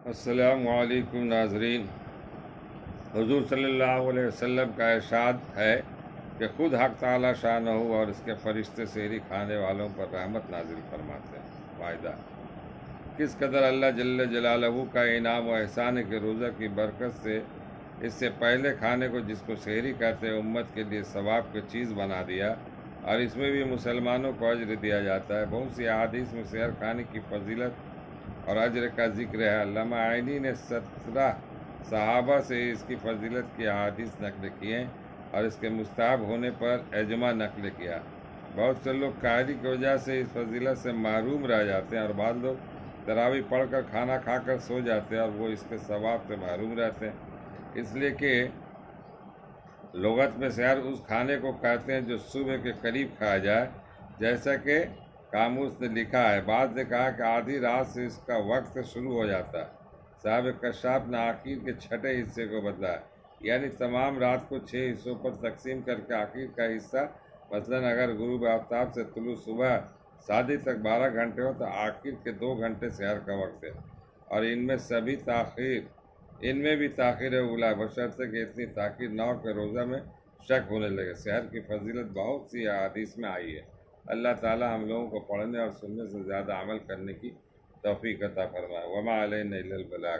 السلام علیکم ناظرین۔ حضور صلی اللہ علیہ وسلم کا ارشاد ہے کہ خود حق تعالی شانہ اور اس کے فرشتے سحری کھانے والوں پر رحمت نازل فرماتے ہیں۔ فائدہ: کس قدر اللہ جل جلالہ کا انعام و احسان ہے کہ روزہ کی برکت سے اس سے پہلے کھانے کو، جس کو سحری کہتے ہیں، امت کے لیے ثواب کی چیز بنا دیا، اور اس میں بھی مسلمانوں کو اجر دیا جاتا ہے۔ بہت سی احادیث میں سحر کھانے کی فضیلت اور اجر کا ذکر ہے۔ علامہ عینی نے 17 صحابہ سے اس کی فضیلت کی احادیث نقل کی ہیں اور اس کے مستحب ہونے پر اجماع نقل کیا۔ بہت سے لوگ قاہری کی وجہ سے اس فضیلت سے محروم رہ جاتے ہیں، اور بعض لوگ تراویح پڑھ کر کھانا کھا کر سو جاتے ہیں اور وہ اس کے ثواب سے محروم رہتے ہیں، اس لیے کہ لغت میں سحر اس کھانے کو کہتے ہیں جو صبح کے قریب کھایا جائے، جیسا کہ قاموس نے لکھا ہے۔ بعض نے کہا کہ آدھی رات سے اس کا وقت شروع ہو جاتا ہے۔ صاحب کشاف نے آخر کے 6 حصے کو بدلا ہے، یعنی تمام رات کو 6 حصوں پر تقسیم کر کے آخر کا حصہ، مثلا اگر غروب آفتاب سے طلوع صبح صادق تک 12 گھنٹے ہو تو آخر کے 2 گھنٹے سحر کا وقت ہے، اور ان میں بھی تاخیر اولا، بشرطے کہ اتنی تاخیر نہ ہو کہ روزہ میں شک ہونے لگے۔ سحر کی فضیلت بہت سی احادیث میں آئی ہے۔ اللہ تعالی ہم لوگوں کو پڑھنے اور سننے سے زیادہ عمل کرنے کی توفیق عطا فرمائے۔ وما علینا الا البلاغ۔